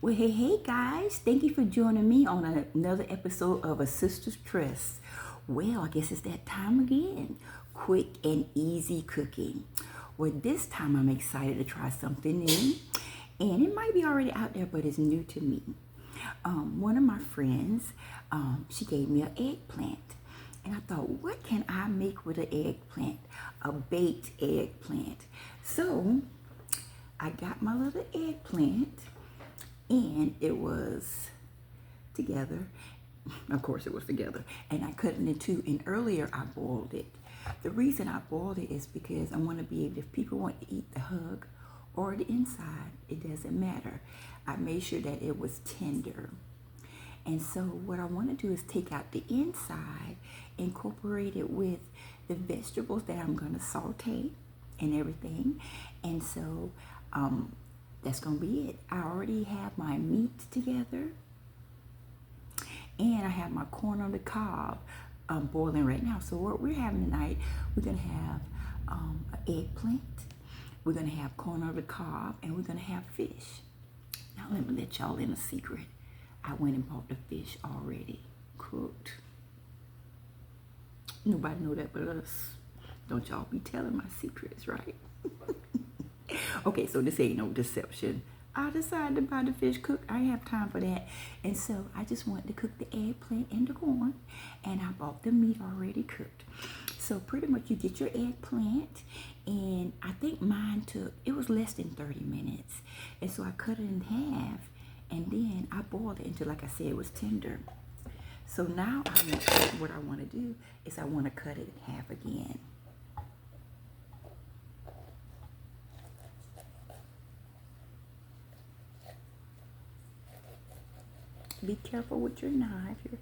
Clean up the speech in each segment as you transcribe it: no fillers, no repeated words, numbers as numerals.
Well, hey guys, thank you for joining me on another episode of A Sister's Trust. Well, I guess it's that time again. Quick and easy cooking. Well, this time I'm excited to try something new. And it might be already out there, but it's new to me. One of my friends, she gave me an eggplant. And I thought, what can I make with an eggplant? A baked eggplant. So, I got my little eggplant. And it was together. Of course it was together. And I cut it in two. And earlier I boiled it. The reason I boiled it is because I want to be able, if people want to eat the hug or the inside, it doesn't matter. I made sure that it was tender. And so what I want to do is take out the inside, incorporate it with the vegetables that I'm going to saute and everything. And so, that's going to be it. I already have my meat together. And I have my corn on the cob boiling right now. So what we're having tonight, we're going to have an eggplant. We're going to have corn on the cob. And we're going to have fish. Now let me let y'all in a secret. I went and bought the fish already cooked. Nobody know that but us. Don't y'all be telling my secrets, right? Okay, so this ain't no deception. I decided to buy the fish cooked. I have time for that. And so I just wanted to cook the eggplant and the corn. And I bought the meat already cooked. So pretty much you get your eggplant. And I think mine it was less than 30 minutes. And so I cut it in half. And then I boiled it until, like I said, it was tender. So now what I want to do is I want to cut it in half again. Be careful with your knife. You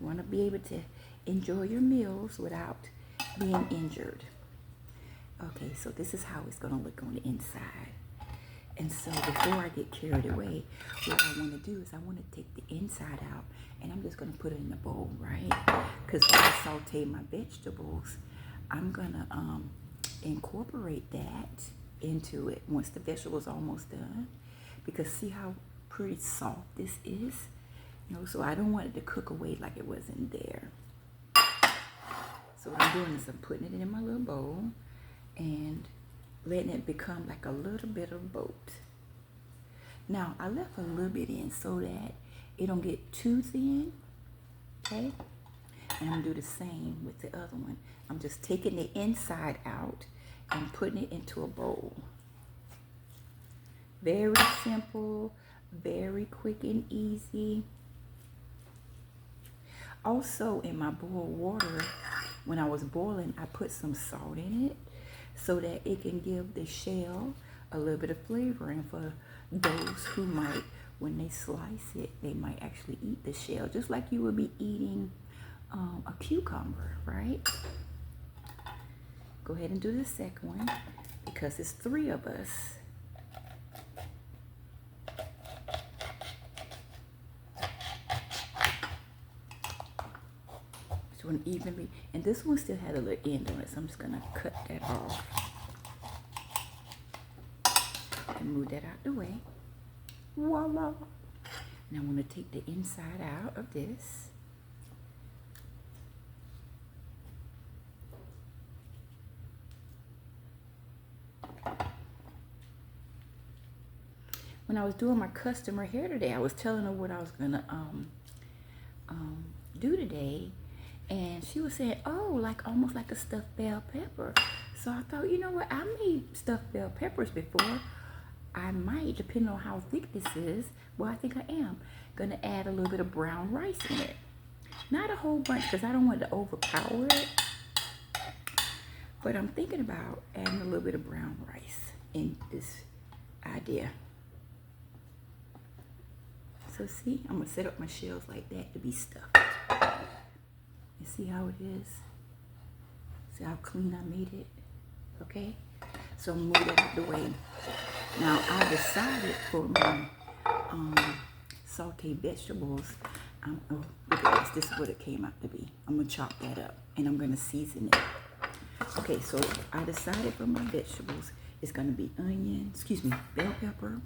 want to be able to enjoy your meals without being injured. Okay, so this is how it's going to look on the inside. And so before I get carried away, what I want to do is I want to take the inside out. And I'm just going to put it in a bowl, right? Because when I saute my vegetables, I'm going to incorporate that into it once the vegetable is almost done. Because see how pretty soft this is, so I don't want it to cook away like it wasn't there. So what I'm doing is I'm putting it in my little bowl and letting it become like a little bit of boat. Now I left a little bit in so that it don't get too thin, okay? And I'm gonna do the same with the other one. I'm just taking the inside out and putting it into a bowl. Very simple. Very quick and easy. Also in my boiled water, when I was boiling, I put some salt in it so that it can give the shell a little bit of flavor. And for those who might, when they slice it, they might actually eat the shell, just like you would be eating a cucumber, right? Go ahead and do the second one because it's 3 of us. One evenly, and this one still had a little end on it, so I'm just gonna cut that off and move that out the way. Voila! Now I want to take the inside out of this. When I was doing my customer hair today, I was telling her what I was gonna do today. And she was saying, oh, almost like a stuffed bell pepper. So I thought, you know what? I made stuffed bell peppers before. I might, depending on how thick this is, well, I think I am going to add a little bit of brown rice in it. Not a whole bunch because I don't want to overpower it. But I'm thinking about adding a little bit of brown rice in this idea. So see, I'm going to set up my shells like that to be stuffed. You see how it is? See how clean I made it? Okay? So I'm moving that out the way. Now I decided for my sauteed vegetables, oh, look at this. This is what it came out to be. I'm going to chop that up and I'm going to season it. Okay, so I decided for my vegetables, it's going to be bell pepper,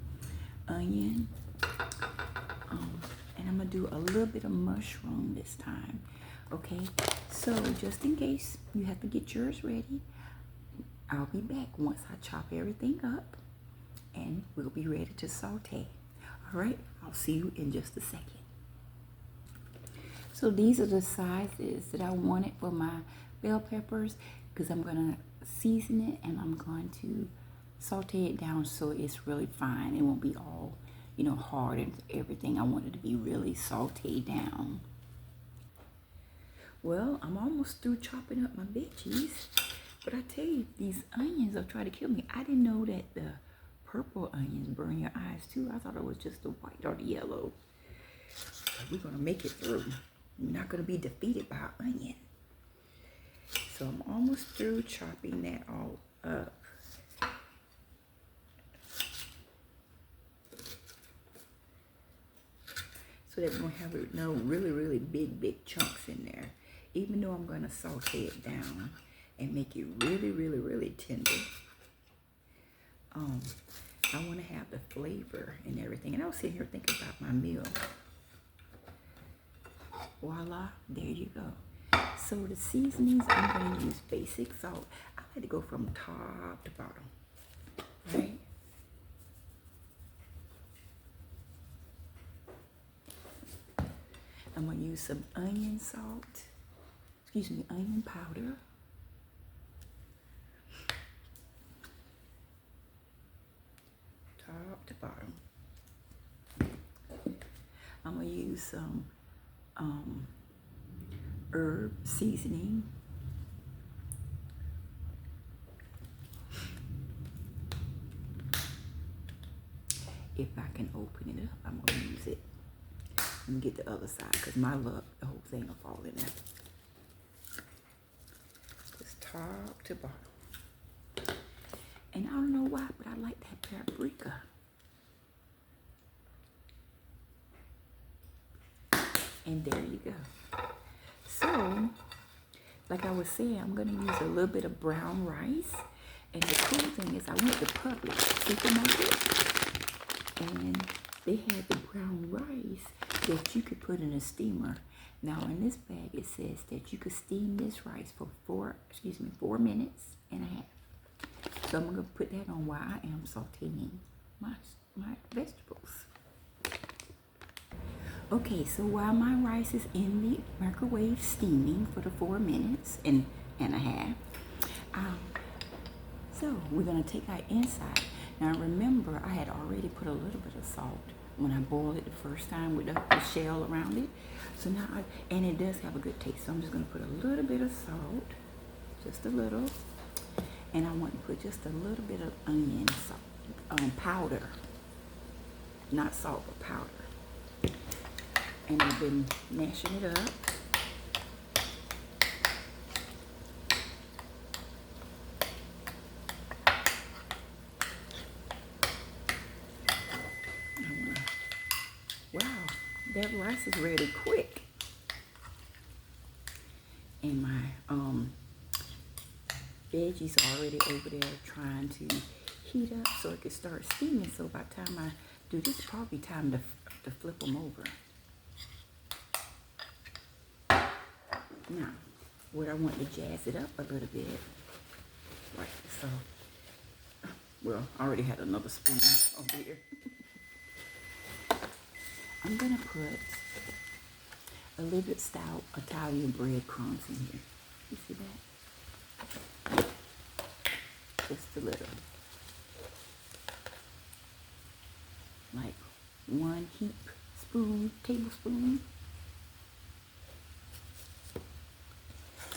onion, And I'm gonna do a little bit of mushroom this time. Okay, so just in case you have to get yours ready, I'll be back once I chop everything up and we'll be ready to saute. All right, I'll see you in just a second. So these are the sizes that I wanted for my bell peppers, because I'm gonna season it and I'm going to saute it down so it's really fine. It won't be all, you know, hard and everything. I want it to be really sauteed down. Well, I'm almost through chopping up my veggies, but I tell you, these onions are trying to kill me. I didn't know that the purple onions burn your eyes too. I thought it was just the white or the yellow. But we're gonna make it through. We're not gonna be defeated by an onion. So I'm almost through chopping that all up. So that we don't have no really big chunks in there. Even though I'm gonna saute it down and make it really tender. I want to have the flavor and everything. And I was sitting here thinking about my meal. Voila, there you go. So the seasonings, I'm going to use basic salt. I like to go from top to bottom, right? I'm going to use some onion salt, onion powder. Top to bottom. I'm going to use some herb seasoning. If I can open it up, I'm going to use it. Let me get the other side, because my luck, the whole thing will fall in there. Just top to bottom. And I don't know why, but I like that paprika. And there you go. So, like I was saying, I'm going to use a little bit of brown rice. And the cool thing is I went to Publix supermarket, and they had the brown rice that you could put in a steamer. Now in this bag it says that you could steam this rice for 4 minutes and a half. So I'm going to put that on while I am sauteing my vegetables. Okay, so while my rice is in the microwave steaming for the 4 minutes and a half, so we're going to take our inside. Now remember, I had already put a little bit of salt when I boiled it the first time with the shell around it. So now, and it does have a good taste. So I'm just going to put a little bit of salt, just a little. And I want to put just a little bit of onion salt, powder. Not salt, but powder. And I've been mashing it up. Wow, that rice is ready quick. And my veggies are already over there trying to heat up so it can start steaming. So by the time I do this, it's probably time to flip them over. Now, what I want to jazz it up a little bit, right, so, well, I already had another spoon over here. I'm going to put a little bit stout Italian breadcrumbs in here. You see that? Just a little. Like 1 tablespoon.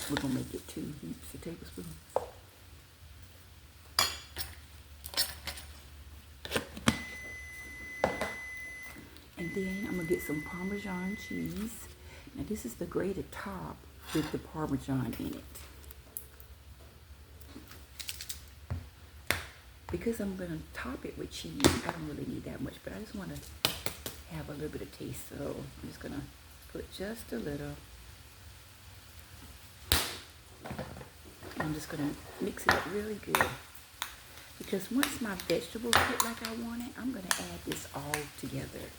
We're going to make it 2 heaps of tablespoons. And then I'm going to get some Parmesan cheese. Now this is the grated top with the Parmesan in it. Because I'm going to top it with cheese, I don't really need that much, but I just want to have a little bit of taste. So I'm just going to put just a little. I'm just going to mix it up really good. Because once my vegetables get like I want it, I'm going to add this all together.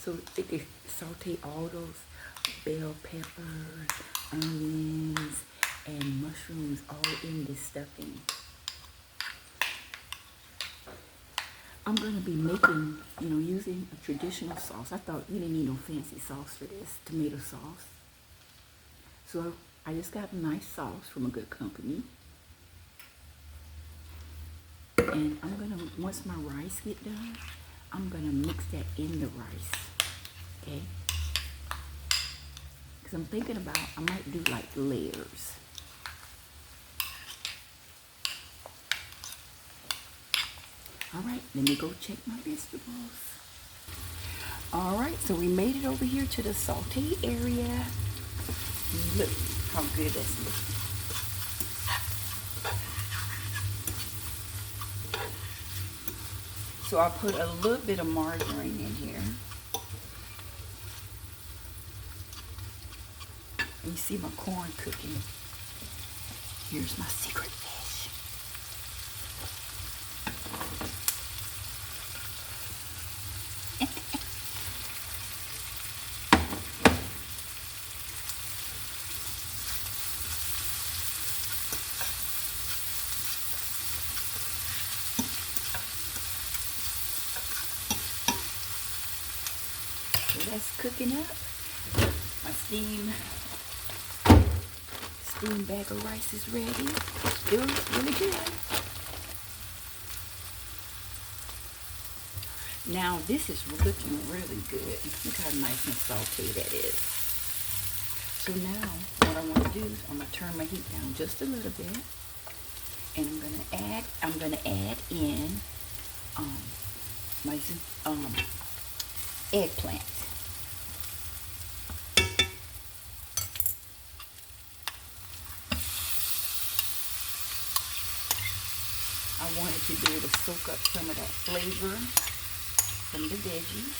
So it can saute all those bell peppers, onions, and mushrooms all in this stuffing. I'm going to be making, using a traditional sauce. I thought you didn't need no fancy sauce for this, tomato sauce. So I just got a nice sauce from a good company. And I'm going to, once my rice get done, I'm going to mix that in the rice. Okay? Because I'm thinking about, I might do like layers. All right, let me go check my vegetables. All right, so we made it over here to the saute area. Look how good that's looking. So I put a little bit of margarine in here. You see my corn cooking. Here's my secret fish. So that's cooking up. My steam bag of rice is ready. Still really good. Now this is looking really good. Look how nice and salty that is. So now what I want to do is I'm gonna turn my heat down just a little bit, and I'm gonna add in my eggplant. I wanted to be able to soak up some of that flavor from the veggies.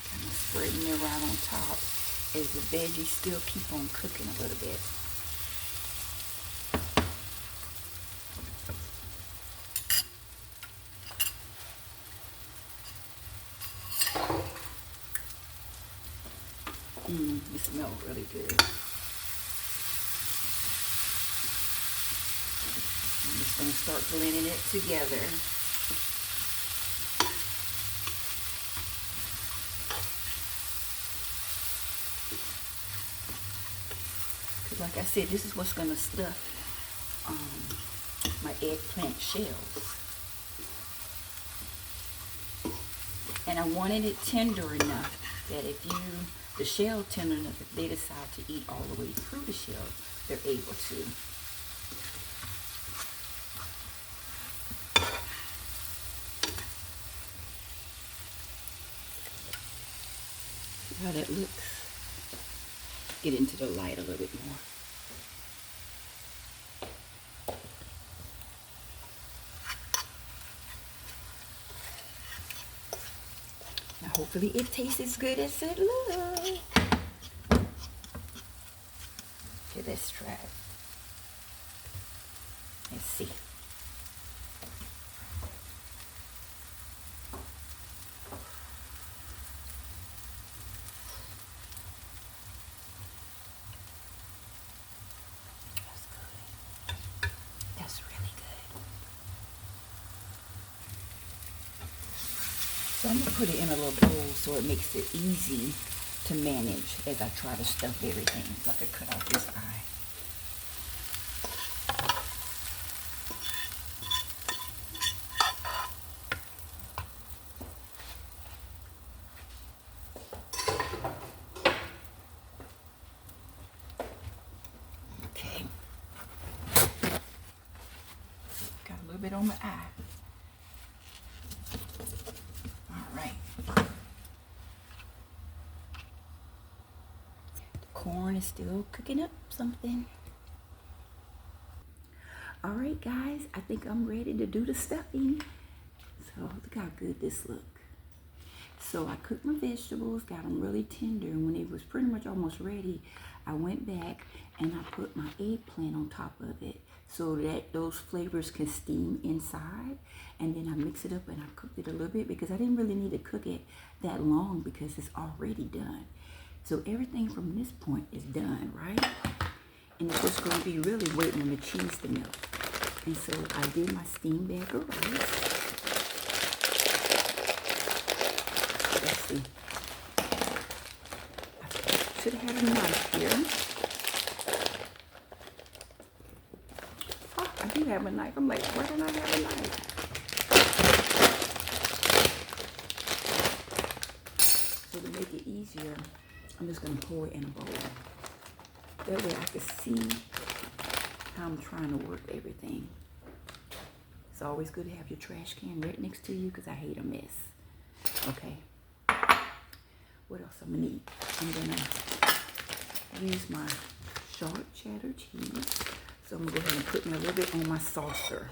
Kind of spreading it right on top as the veggies still keep on cooking a little bit. It smells really good. I'm just going to start blending it together. Because like I said, this is what's going to stuff my eggplant shells. And I wanted it tender enough that if the shell tender enough, if they decide to eat all the way through the shell, they're able to. See how that looks? Get into the light a little bit more. Now hopefully it tastes as good as it looks. Okay, let's try it. Let's see. That's good. That's really good. So I'm going to put it in a little bowl so it makes it easy to manage as I try to stuff everything. So I could cut off this eye. Okay. Got a little bit on my eye. Corn is still cooking up something. All right, guys, I think I'm ready to do the stuffing. So look how good this looks. So I cooked my vegetables, got them really tender, and when it was pretty much almost ready, I went back and I put my eggplant on top of it so that those flavors can steam inside. And then I mix it up and I cooked it a little bit because I didn't really need to cook it that long because it's already done. So everything from this point is done, right? And it's just going to be really waiting on the cheese to melt. And so I did my steamed bag of rice. Let's see. I should have had a knife here. Oh, I do have a knife. I'm like, why don't I have a knife? So to make it easier, I'm just going to pour it in a bowl. That way I can see how I'm trying to work everything. It's always good to have your trash can right next to you because I hate a mess. Okay. What else I'm going to need? I'm going to use my sharp cheddar cheese. So I'm going to go ahead and put me a little bit on my saucer.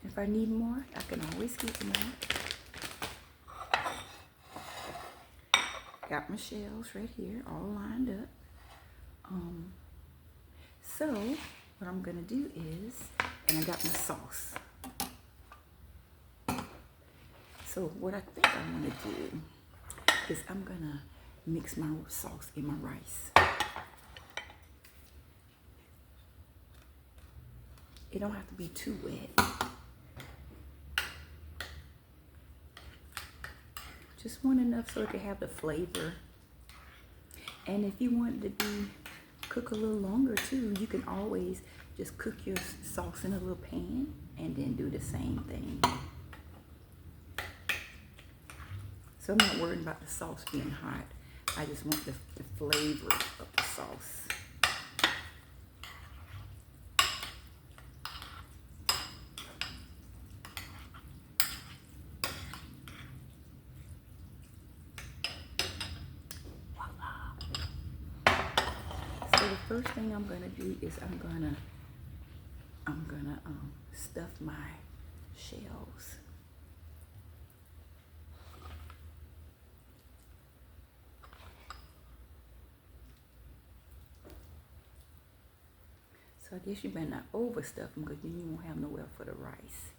If I need more, I can always get more. Got my shells right here, all lined up. So what I'm gonna do is, and I got my sauce. So what I think I want to do is I'm gonna mix my sauce in my rice. It don't have to be too wet. Just want enough so it can have the flavor. And if you want it to cook a little longer too, you can always just cook your sauce in a little pan and then do the same thing. So I'm not worried about the sauce being hot. I just want the flavor of the sauce. So the first thing I'm gonna do is I'm gonna stuff my shells. So I guess you better not overstuff them because then you won't have nowhere for the rice.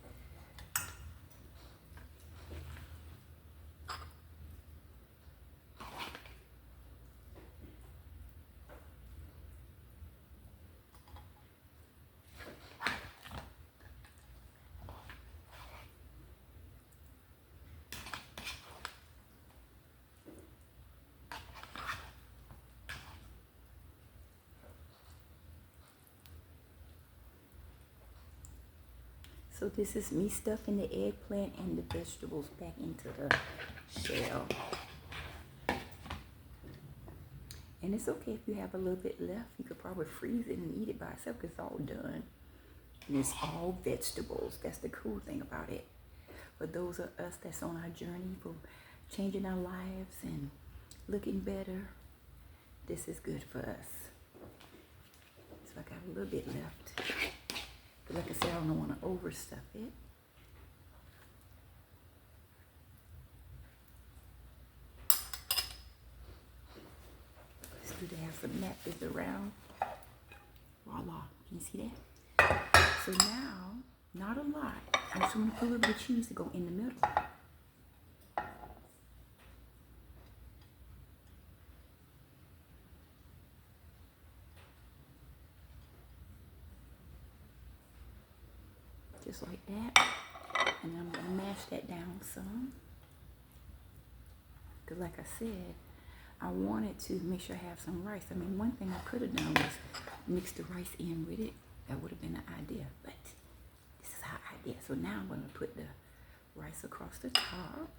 So this is me stuffing the eggplant and the vegetables back into the shell. And it's okay if you have a little bit left. You could probably freeze it and eat it by itself because it's all done. And it's all vegetables. That's the cool thing about it. For those of us that's on our journey for changing our lives and looking better, this is good for us. So I got a little bit left. Like I said, I don't want to overstuff it. It's good to have some napkins around. Voila. Can you see that? So now, not a lot. I just want to put a little bit of cheese to go in the middle. Just like that. And then I'm going to mash that down some. Because like I said, I wanted to make sure I have some rice. I mean, one thing I could have done was mix the rice in with it. That would have been an idea. But this is how I did. So now I'm going to put the rice across the top.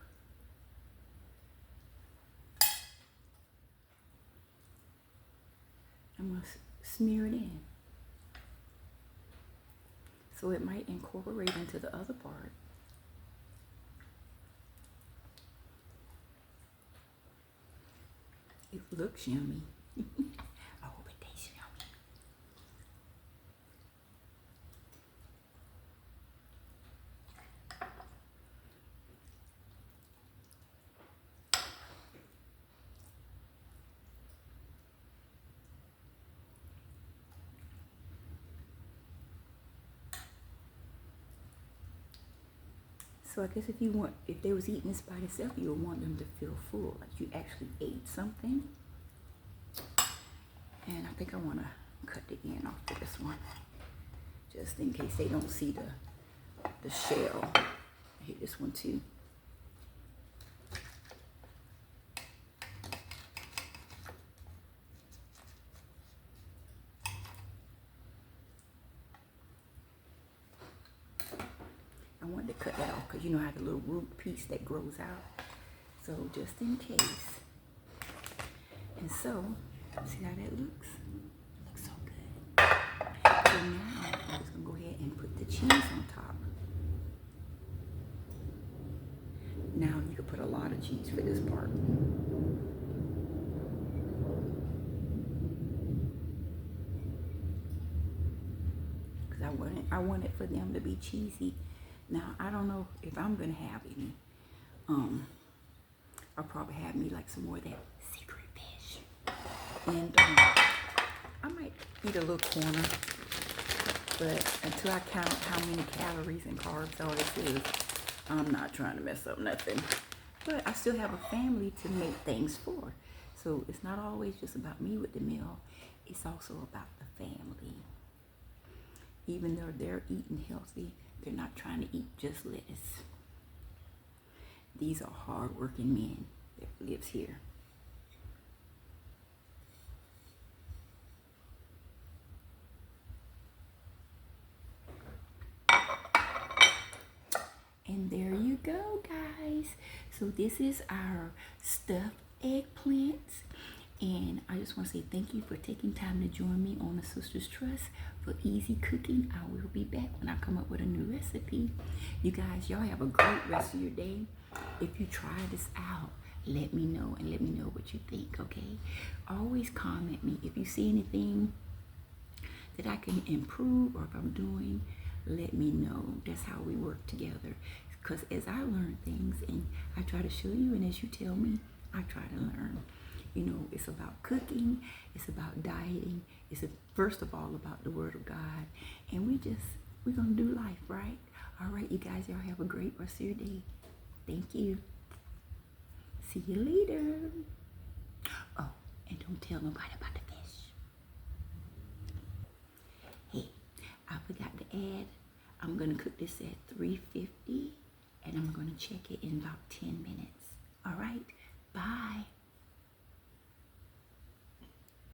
I'm going to smear it in. So it might incorporate into the other part. It looks yummy. I hope it tastes yummy. So I guess if they was eating this by themselves, you would want them to feel full, like you actually ate something. And I think I want to cut the end off of this one, just in case they don't see the shell. I hate this one too. I wanted to cut that off because you know how the little root piece that grows out. So just in case. And so, see how that looks? It looks so good. So now I'm just gonna go ahead and put the cheese on top. Now you can put a lot of cheese for this part. Because I want it for them to be cheesy. Now I don't know if I'm gonna have any. I'll probably have me like some more of that secret fish. And I might eat a little corner, but until I count how many calories and carbs all this is, I'm not trying to mess up nothing. But I still have a family to make things for. So it's not always just about me with the meal. It's also about the family. Even though they're eating healthy, they're not trying to eat just lettuce. These are hard-working men that lives here. And there you go, guys. So this is our stuffed eggplants. And I just want to say thank you for taking time to join me on the Sisters Trust for easy cooking. I will be back when I come up with a new recipe. You guys, y'all have a great rest of your day. If you try this out, let me know and let me know what you think, okay? Always comment me. If you see anything that I can improve or if I'm doing, let me know. That's how we work together. Because as I learn things and I try to show you, and as you tell me, I try to learn. You know, it's about cooking, it's about dieting, it's first of all about the Word of God. And we're going to do life, right? All right, you guys, y'all have a great rest of your day. Thank you. See you later. Oh, and don't tell nobody about the fish. Hey, I forgot to add, I'm going to cook this at 350 and I'm going to check it in about 10 minutes. All right, bye.